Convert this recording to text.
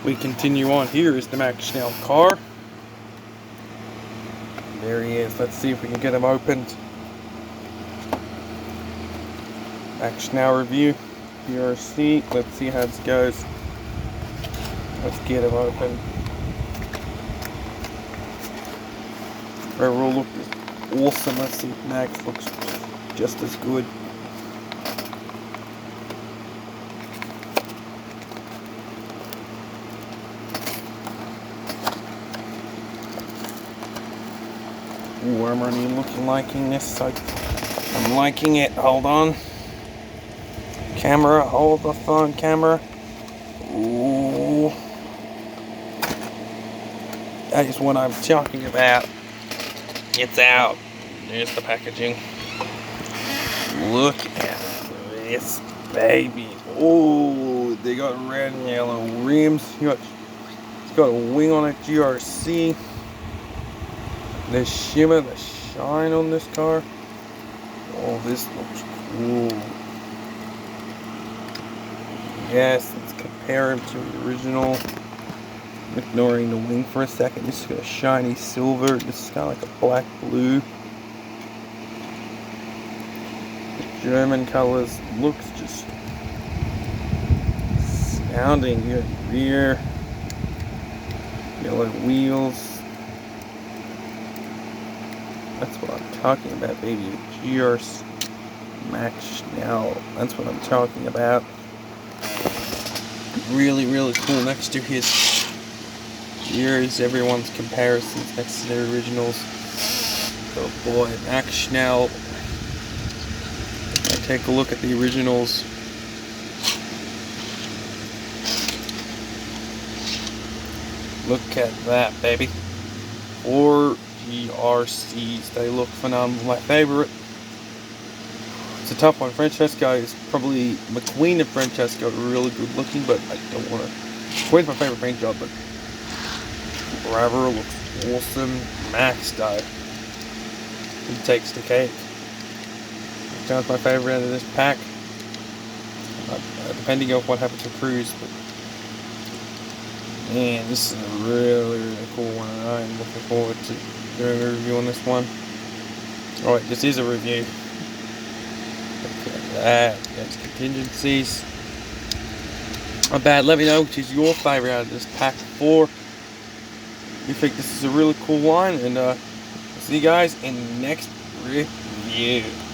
We continue on. Here is the Max Schnell car. There he is. Let's see if we can get him opened. Max Schnell review. GRC. Let's see how this goes. Let's get him open. Overall look is awesome. Let's see if Max looks just as good. Ooh, I'm already liking this. So I'm liking it. Hold on. Camera, hold the phone, camera. Ooh. That is what I'm talking about. It's out. There's the packaging. Look at this baby. Oh, they got red and yellow rims. It's got a wing on it, GRC. The shimmer, the shine on this car. Oh, this looks cool. Yes, let's compare him to the original. Ignoring the wing for a second. This is got a shiny silver. This is kind of like a black blue. The German colors looks just astounding. Good rear, yellow wheels. That's what I'm talking about, baby. GRC Max Schnell. That's what I'm talking about. Really, really cool. Next to his, here is everyone's comparisons next to their originals. Oh boy, Max Schnell. I take a look at the originals. Look at that, baby. 4 GRCs. They look phenomenal. My favorite. It's a tough one. Francesco is probably McQueen and Francesco are really good looking, but I don't want to. McQueen's my favorite paint job, but Bravo looks awesome. Max though, he takes the cake. That's my favorite out of this pack. Depending on what happens to Cruz, but man, this is a really, really cool one, and I'm looking forward to doing a review on this one. Alright, this is a review. Look at that. That's contingencies. Not bad. Let me know which is your favorite out of this pack 4. You think this is a really cool line, and see you guys in the next review.